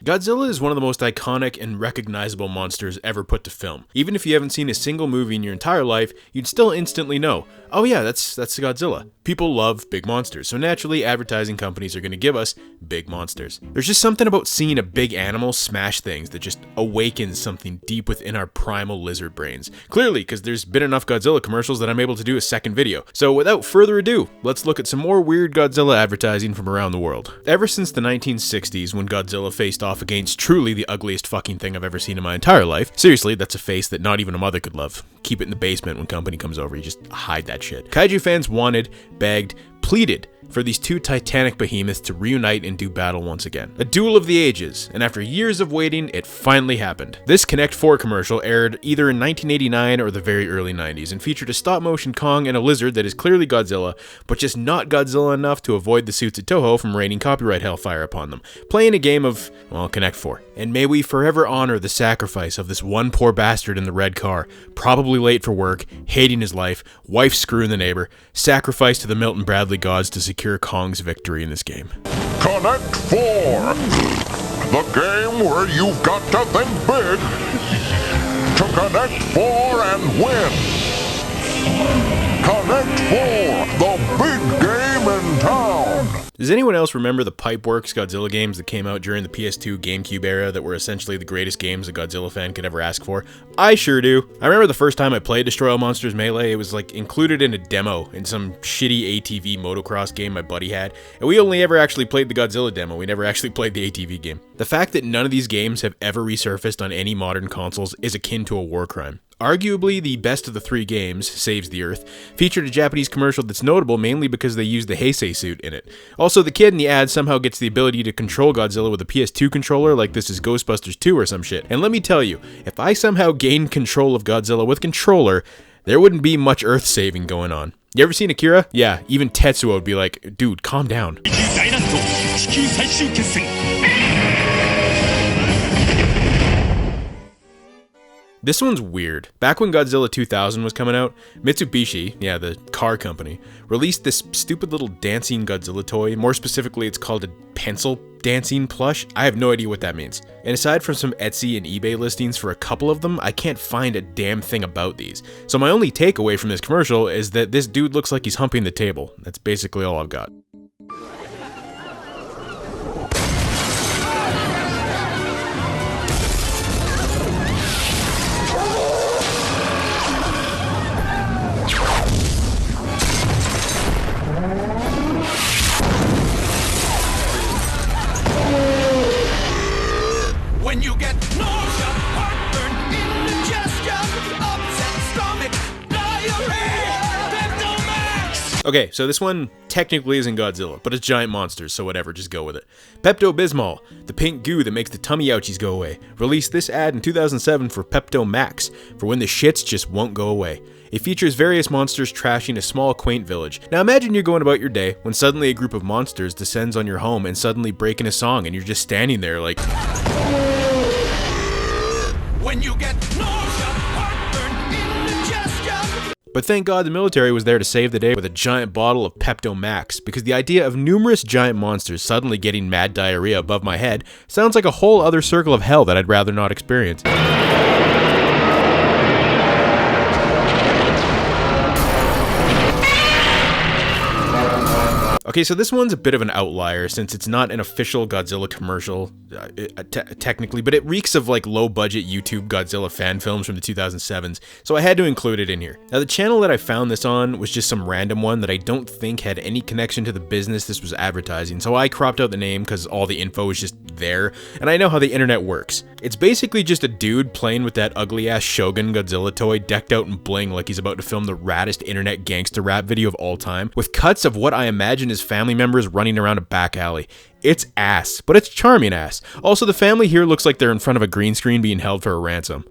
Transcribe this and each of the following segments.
Godzilla is one of the most iconic and recognizable monsters ever put to film. Even if you haven't seen a single movie in your entire life, you'd still instantly know, oh yeah, that's Godzilla. People love big monsters, so naturally advertising companies are going to give us big monsters. There's just something about seeing a big animal smash things that just awakens something deep within our primal lizard brains. Clearly, because there's been enough Godzilla commercials that I'm able to do a second video. So without further ado, let's look at some more weird Godzilla advertising from around the world. Ever since the 1960s, when Godzilla faced off against truly the ugliest fucking thing I've ever seen in my entire life. Seriously, that's a face that not even a mother could love. Keep it in the basement when company comes over, you just hide that shit. Kaiju fans wanted, begged, pleaded for these two titanic behemoths to reunite and do battle once again. A duel of the ages, and after years of waiting, it finally happened. This Connect 4 commercial aired either in 1989 or the very early 90s and featured a stop-motion Kong and a lizard that is clearly Godzilla, but just not Godzilla enough to avoid the suits at Toho from raining copyright hellfire upon them, playing a game of, well, Connect 4. And may we forever honor the sacrifice of this one poor bastard in the red car, probably late for work, hating his life, wife screwing the neighbor, sacrificed to the Milton Bradley gods to secure Kong's victory in this game. Connect 4, the game where you've got to think big to Connect 4 and win. Connect 4, the big game in town. Does anyone else remember the Pipeworks Godzilla games that came out during the PS2 GameCube era that were essentially the greatest games a Godzilla fan could ever ask for? I sure do. I remember the first time I played Destroy All Monsters Melee, it was like included in a demo in some shitty ATV motocross game my buddy had, and we only ever actually played the Godzilla demo, we never actually played the ATV game. The fact that none of these games have ever resurfaced on any modern consoles is akin to a war crime. Arguably the best of the three games, Saves the Earth, featured a Japanese commercial that's notable mainly because they used the Heisei suit in it. Also, the kid in the ad somehow gets the ability to control Godzilla with a PS2 controller like this is Ghostbusters 2 or some shit. And let me tell you, if I somehow gained control of Godzilla with controller, there wouldn't be much earth saving going on. You ever seen Akira? Yeah, even Tetsuo would be like, dude, calm down. This one's weird. Back when Godzilla 2000 was coming out, Mitsubishi, yeah, the car company, released this stupid little dancing Godzilla toy. More specifically, it's called a pencil dancing plush. I have no idea what that means. And aside from some Etsy and eBay listings for a couple of them, I can't find a damn thing about these. So my only takeaway from this commercial is that this dude looks like he's humping the table. That's basically all I've got. When you get nausea, heartburn, indigestion, upset stomach, diarrhea, Pepto Max. Okay, so this one technically isn't Godzilla, but it's giant monsters, so whatever, just go with it. Pepto Bismol, the pink goo that makes the tummy ouchies go away, released this ad in 2007 for Pepto Max, for when the shits just won't go away. It features various monsters trashing a small, quaint village. Now imagine you're going about your day when suddenly a group of monsters descends on your home and suddenly break in a song and you're just standing there like... When you get nausea, heartburn, indigestion. But thank God the military was there to save the day with a giant bottle of Pepto Max, because the idea of numerous giant monsters suddenly getting mad diarrhea above my head sounds like a whole other circle of hell that I'd rather not experience. Okay, so this one's a bit of an outlier since it's not an official Godzilla commercial, technically, but it reeks of like low-budget YouTube Godzilla fan films from the 2007s, so I had to include it in here. Now, the channel that I found this on was just some random one that I don't think had any connection to the business this was advertising, so I cropped out the name because all the info was just there, and I know how the internet works. It's basically just a dude playing with that ugly-ass Shogun Godzilla toy decked out in bling like he's about to film the raddest internet gangster rap video of all time, with cuts of what I imagine is family members running around a back alley. It's ass, but it's charming ass. Also, the family here looks like they're in front of a green screen being held for a ransom.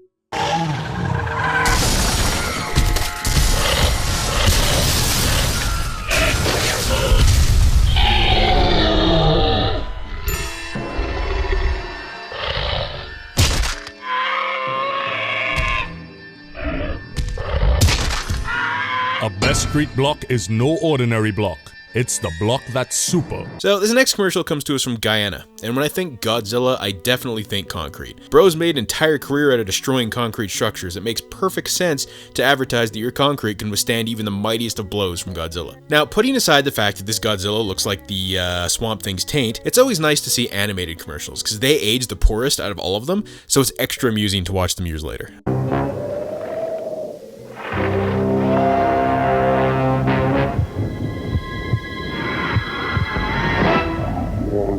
A best street block is no ordinary block. It's the block that's super. So this next commercial comes to us from Guyana, and when I think Godzilla, I definitely think concrete. Bro's made an entire career out of destroying concrete structures. It makes perfect sense to advertise that your concrete can withstand even the mightiest of blows from Godzilla. Now, putting aside the fact that this Godzilla looks like the Swamp Thing's taint, it's always nice to see animated commercials, because they age the poorest out of all of them, so it's extra amusing to watch them years later.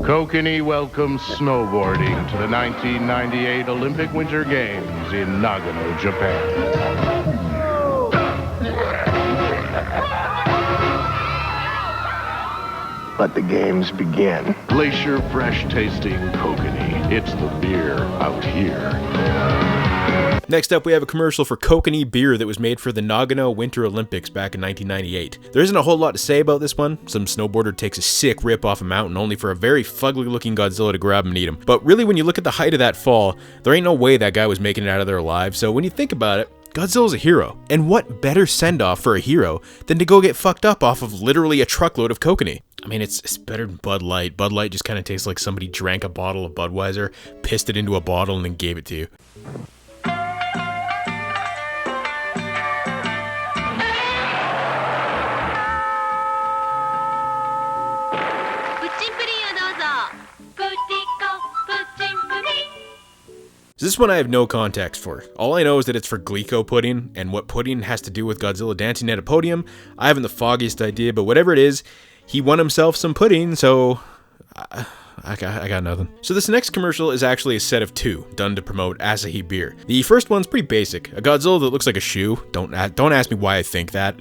Kokanee welcomes snowboarding to the 1998 Olympic Winter Games in Nagano, Japan. Let the games begin. Glacier fresh tasting Kokanee. It's the beer out here. Next up, we have a commercial for Kokanee beer that was made for the Nagano Winter Olympics back in 1998. There isn't a whole lot to say about this one. Some snowboarder takes a sick rip off a mountain only for a very fugly looking Godzilla to grab him and eat him. But really, when you look at the height of that fall, there ain't no way that guy was making it out of there alive. So when you think about it, Godzilla's a hero. And what better send-off for a hero than to go get fucked up off of literally a truckload of Kokanee? I mean, it's better than Bud Light. Bud Light just kind of tastes like somebody drank a bottle of Budweiser, pissed it into a bottle, and then gave it to you. So this one I have no context for. All I know is that it's for Glico pudding, and what pudding has to do with Godzilla dancing at a podium, I haven't the foggiest idea, but whatever it is, he won himself some pudding, so I got nothing. So this next commercial is actually a set of two, done to promote Asahi beer. The first one's pretty basic. A Godzilla that looks like a shoe. Don't ask me why I think that.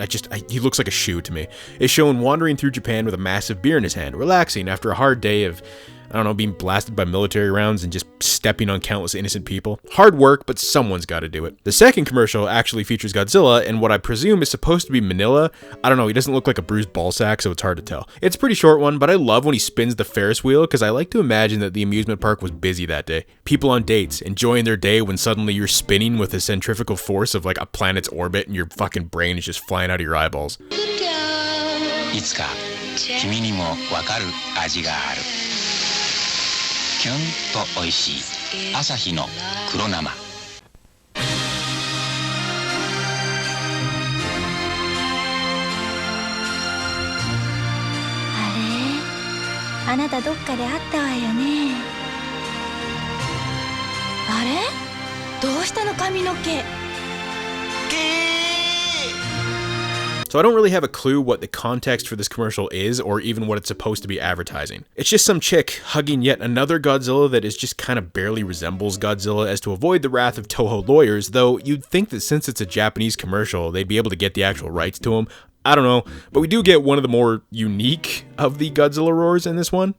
He looks like a shoe to me. Is shown wandering through Japan with a massive beer in his hand, relaxing after a hard day of, I don't know, being blasted by military rounds and just stepping on countless innocent people. Hard work, but someone's got to do it. The second commercial actually features Godzilla in what I presume is supposed to be Manila. I don't know, he doesn't look like a bruised ballsack, so it's hard to tell. It's a pretty short one, but I love when he spins the Ferris wheel, because I like to imagine that the amusement park was busy that day. People on dates, enjoying their day when suddenly you're spinning with the centrifugal force of like a planet's orbit and your fucking brain is just flying out of your eyeballs. いつか君にもわかる味がある。キュンと美味しいアサヒの黒生。あなたどっかで会ったわよね。あれ？どうしたの髪の毛。So I don't really have a clue what the context for this commercial is, or even what it's supposed to be advertising. It's just some chick hugging yet another Godzilla that is just kind of barely resembles Godzilla as to avoid the wrath of Toho lawyers, though you'd think that since it's a Japanese commercial, they'd be able to get the actual rights to him. I don't know, but we do get one of the more unique of the Godzilla roars in this one.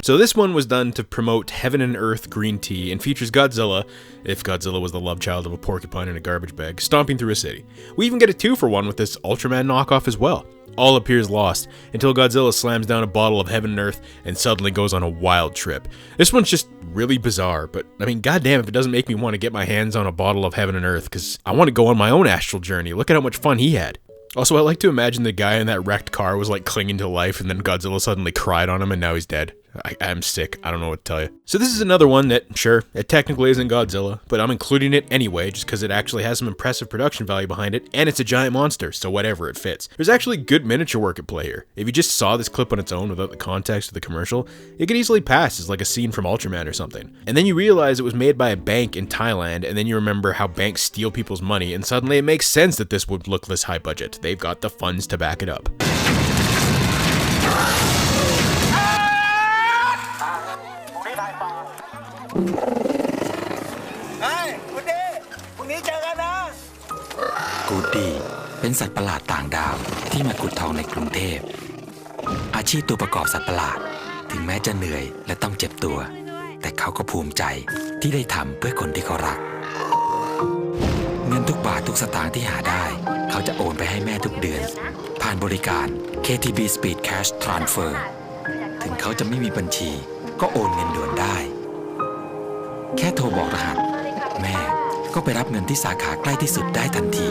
So this one was done to promote Heaven and Earth green tea and features Godzilla, if Godzilla was the love child of a porcupine in a garbage bag, stomping through a city. We even get a 2-for-1 with this Ultraman knockoff as well. All appears lost until Godzilla slams down a bottle of Heaven and Earth and suddenly goes on a wild trip. This one's just really bizarre, but I mean, goddamn if it doesn't make me want to get my hands on a bottle of Heaven and Earth, because I want to go on my own astral journey. Look at how much fun he had. Also, I like to imagine the guy in that wrecked car was like clinging to life and then Godzilla suddenly cried on him and now he's dead. I'm sick. I don't know what to tell you. So this is another one that, sure, it technically isn't Godzilla, but I'm including it anyway just because it actually has some impressive production value behind it, and it's a giant monster, so whatever, it fits. There's actually good miniature work at play here. If you just saw this clip on its own without the context of the commercial, it could easily pass as like a scene from Ultraman or something. And then you realize it was made by a bank in Thailand, and then you remember how banks steal people's money, and suddenly it makes sense that this would look this high budget. They've got the funds to back it up. Goody เป็นสัตว์ประหลาดต่างดาวที่มาขุดทองในกรุงเทพอาชีพตัวประกอบสัตว์ประหลาดถึงแม้จะเหนื่อยและต้องเจ็บตัวแต่เขาก็ภูมิใจที่ได้ทำเพื่อคนที่เขารักเงินทุกบาททุกสตางค์ที่หาได้เขาจะโอนไปให้แม่ทุกเดือน ผ่านบริการ KTB Speed Cash Transfer ถึงเขาจะไม่มีบัญชีก็โอนเงินด่วนได้ แค่โทรบอกรหัสแม่ก็ไปรับเงินที่สาขาใกล้ที่สุดได้ทันที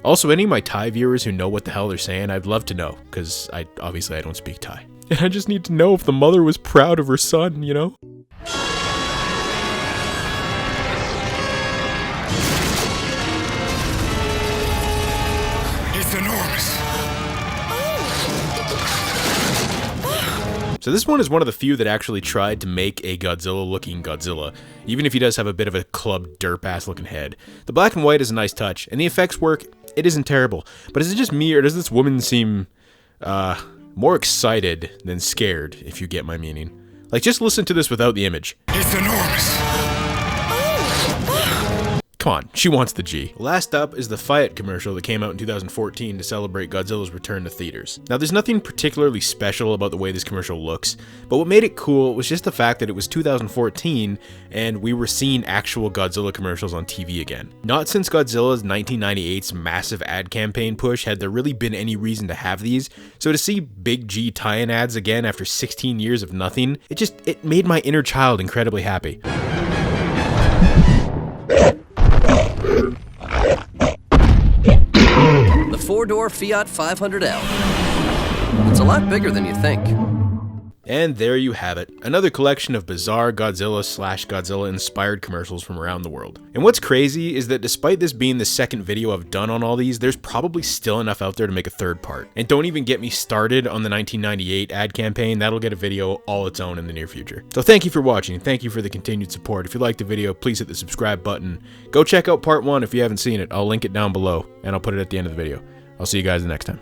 Also, any of my Thai viewers who know what the hell they're saying, I'd love to know, because obviously I don't speak Thai. And I just need to know if the mother was proud of her son, you know? It's enormous. So this one is one of the few that actually tried to make a Godzilla-looking Godzilla, even if he does have a bit of a club derp-ass looking head. The black and white is a nice touch, and the effects work. It isn't terrible. But is it just me, or does this woman seem, more excited than scared, if you get my meaning? Like, just listen to this without the image. It's enormous. Come on, she wants the G. Last up is the Fiat commercial that came out in 2014 to celebrate Godzilla's return to theaters. Now, there's nothing particularly special about the way this commercial looks, but what made it cool was just the fact that it was 2014 and we were seeing actual Godzilla commercials on TV again. Not since Godzilla's 1998's massive ad campaign push had there really been any reason to have these, so to see Big G tie-in ads again after 16 years of nothing, it made my inner child incredibly happy. The four-door Fiat 500L. It's a lot bigger than you think. And there you have it, another collection of bizarre Godzilla/Godzilla inspired commercials from around the world. And what's crazy is that despite this being the second video I've done on all these, there's probably still enough out there to make a third part. And don't even get me started on the 1998 ad campaign, that'll get a video all its own in the near future. So thank you for watching, thank you for the continued support. If you liked the video, please hit the subscribe button. Go check out part 1 if you haven't seen it, I'll link it down below, and I'll put it at the end of the video. I'll see you guys the next time.